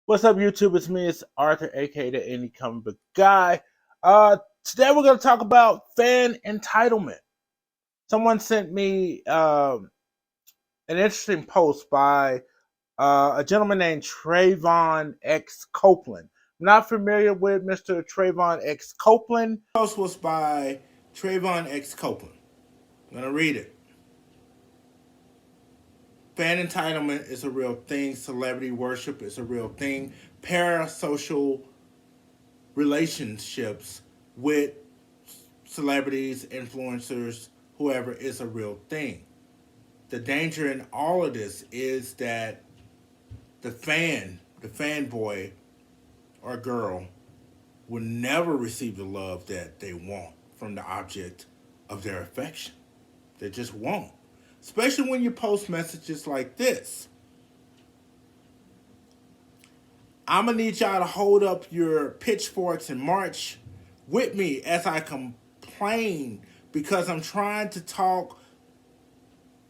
What's up, YouTube? It's me, it's Arthur, aka the Indie Comic Book Guy. Today we're going to talk about fan entitlement. Someone sent me an interesting post by a gentleman named Trayvon X Copeland. I'm not familiar with Mr. Trayvon X Copeland. The post was by Trayvon X Copeland. I'm going to read it. Fan entitlement is a real thing. Celebrity worship is a real thing. Parasocial relationships with celebrities, influencers, whoever is a real thing. The danger in all of this is that the fanboy or girl, will never receive the love that they want from the object of their affection. They just won't. Especially when you post messages like this. I'm going to need y'all to hold up your pitchforks and march with me as I complain because I'm trying to talk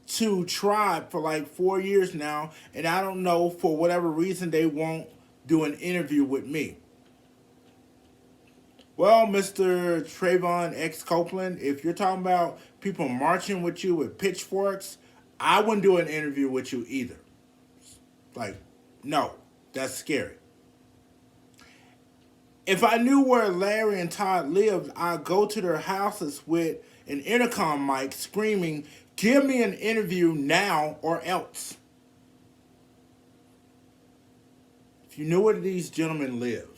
to Tribe for like 4 years now, and I don't know, for whatever reason, they won't do an interview with me. Well, Mr. Trayvon X Copeland, if you're talking about people marching with you with pitchforks, I wouldn't do an interview with you either. Like, no, that's scary. If I knew where Larry and Todd lived, I'd go to their houses with an intercom mic screaming, "Give me an interview now or else." If you knew where these gentlemen lived,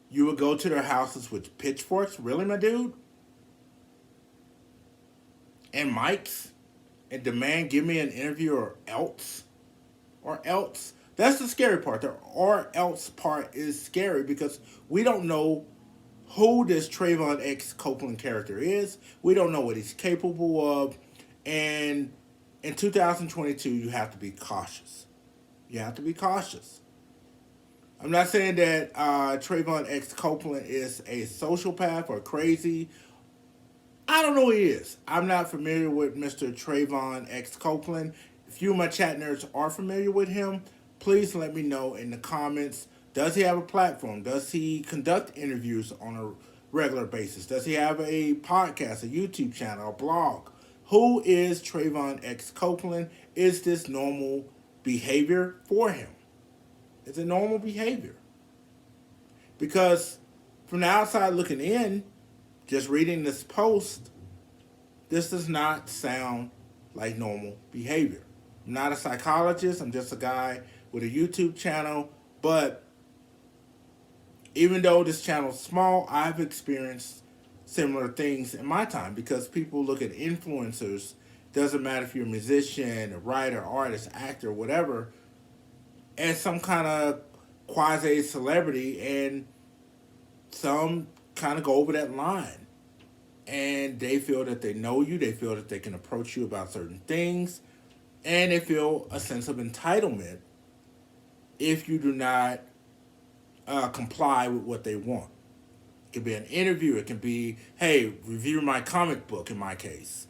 you would go to their houses with pitchforks? Really, my dude? And mics? And demand, "Give me an interview or else"? Or else? That's the scary part. The or else part is scary because we don't know who this Trayvon X Copeland character is. We don't know what he's capable of. And in 2022, you have to be cautious. You have to be cautious. I'm not saying that Trayvon X Copeland is a sociopath or crazy. I don't know who he is. I'm not familiar with Mr. Trayvon X Copeland. If you, my chat nerds, are familiar with him, please let me know in the comments. Does he have a platform? Does he conduct interviews on a regular basis? Does he have a podcast, a YouTube channel, a blog? Who is Trayvon X Copeland? Is this normal behavior for him? Is it normal behavior? Because from the outside looking in, just reading this post, this does not sound like normal behavior. I'm not a psychologist. I'm just a guy with a YouTube channel. But even though this channel is small, I've experienced similar things in my time because people look at influencers. Doesn't matter if you're a musician, a writer, artist, actor, whatever, as some kind of quasi celebrity, and some kind of go over that line. And they feel that they know you, they feel that they can approach you about certain things, and they feel a sense of entitlement if you do not comply with what they want. It can be an interview, it can be, "Hey, review my comic book," in my case,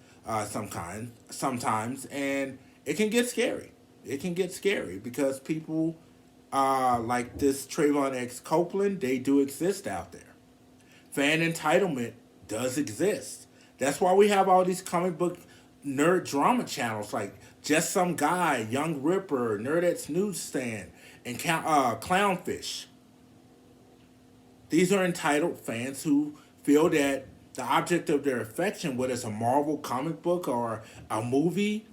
sometimes, and it can get scary. It can get scary because people like this Trayvon X Copeland, they do exist out there. Fan entitlement does exist. That's why we have all these comic book nerd drama channels like Just Some Guy, Young Ripper, Nerdette's Newsstand, and Clownfish. These are entitled fans who feel that the object of their affection, whether it's a Marvel comic book or a movie,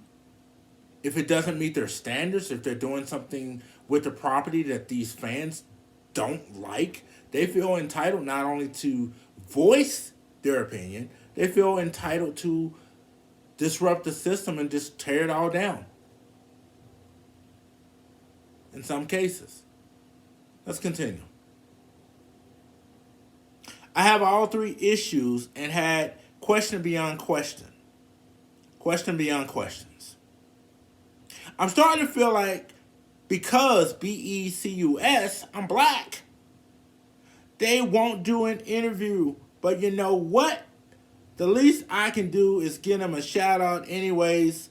if it doesn't meet their standards, if they're doing something with the property that these fans don't like, they feel entitled not only to voice their opinion, they feel entitled to disrupt the system and just tear it all down. In some cases. Let's continue. I have all three issues and had question beyond question. Question beyond questions. I'm starting to feel like because BECUS, I'm black, they won't do an interview. But you know what? The least I can do is give them a shout out anyways.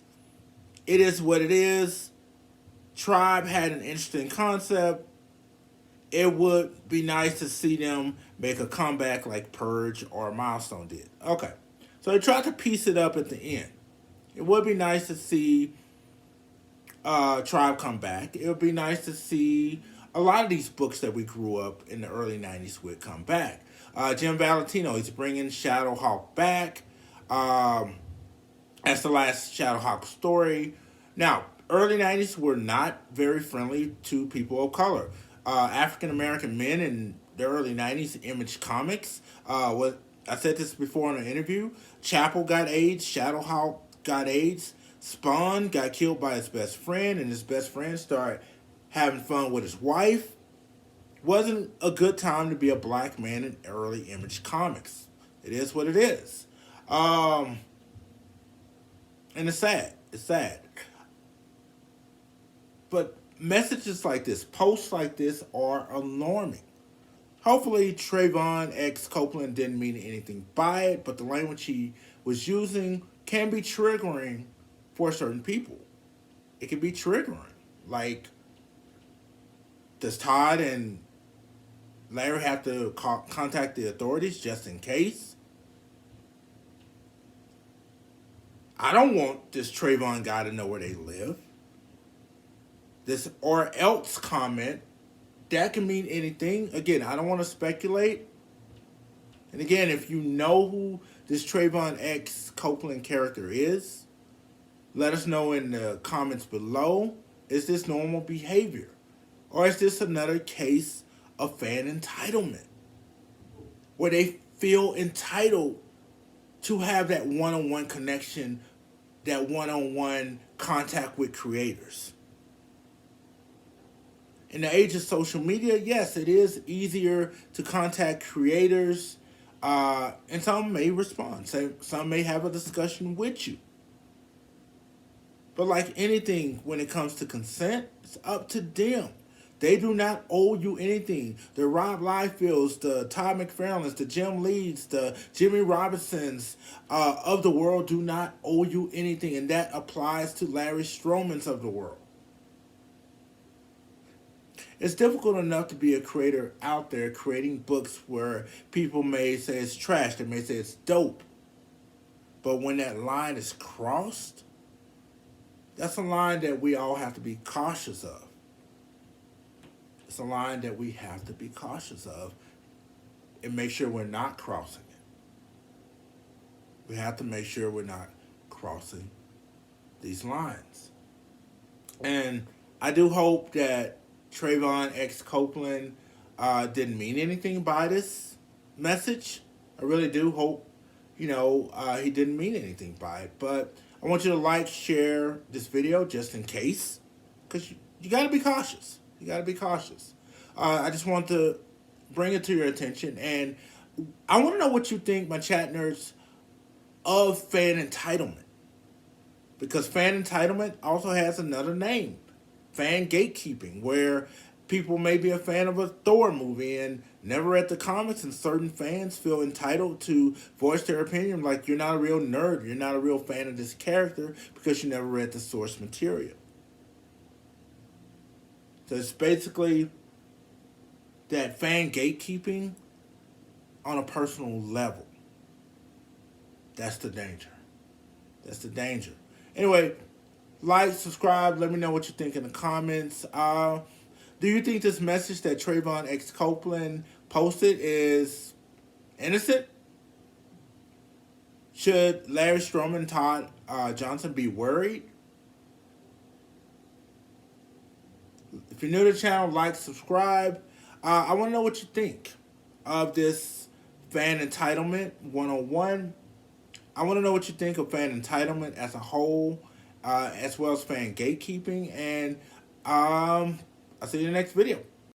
It is what it is. Tribe had an interesting concept. It would be nice to see them make a comeback like Purge or Milestone did. Okay. So they tried to piece it up at the end. It would be nice to see Tribe come back. It would be nice to see a lot of these books that we grew up in the early 90s would come back. Jim Valentino, he's bringing Shadowhawk back. Um, that's the last Shadowhawk story. Now, early 90s were not very friendly to people of color. African American men in the early 90s, Image Comics, was I said this before in an interview. Chapel got AIDS, Shadowhawk got AIDS, Spawn got killed by his best friend, and his best friend started having fun with his wife. Wasn't a good time to be a black man in early Image Comics. It is what it is. Um, and it's sad. It's sad. But messages like this, posts like this are alarming. Hopefully, Trayvon X. Copeland didn't mean anything by it, but the language he was using can be triggering for certain people. It can be triggering. Like, does Todd and Larry have to contact the authorities just in case? I don't want this Trayvon guy to know where they live. This or else comment, that can mean anything. Again, I don't want to speculate. And again, if you know who this Trayvon X Copeland character is, let us know in the comments below. Is this normal behavior? Or is this another case of fan entitlement? Where they feel entitled to have that one-on-one connection, that one-on-one contact with creators. In the age of social media, yes, it is easier to contact creators, and some may respond. Some may have a discussion with you. But like anything, when it comes to consent, it's up to them. They do not owe you anything. The Rob Liefelds, the Todd McFarlanes, the Jim Leeds, the Jimmy Robinsons of the world do not owe you anything. And that applies to Larry Stromans of the world. It's difficult enough to be a creator out there creating books where people may say it's trash, they may say it's dope. But when that line is crossed, that's a line that we all have to be cautious of. It's a line that we have to be cautious of and make sure we're not crossing it. We have to make sure we're not crossing these lines. And I do hope that Trayvon X. Copeland didn't mean anything by this message. I really do hope, he didn't mean anything by it. But I want you to like, share this video just in case. Because you got to be cautious. You got to be cautious. I just want to bring it to your attention. And I want to know what you think, my chat nerds, of fan entitlement. Because fan entitlement also has another name. Fan gatekeeping, where people may be a fan of a Thor movie and never read the comics, and certain fans feel entitled to voice their opinion, like you're not a real nerd, you're not a real fan of this character because you never read the source material. So it's basically that fan gatekeeping on a personal level. That's the danger. That's the danger. Anyway, like, subscribe, let me know what you think in the comments. Do you think this message that Trayvon X. Copeland posted is innocent? Should Larry Stroman and Todd Johnson be worried? If you're new to the channel, like, subscribe. I want to know what you think of this fan entitlement 101. I want to know what you think of fan entitlement as a whole, as well as fan gatekeeping. And I'll see you in the next video.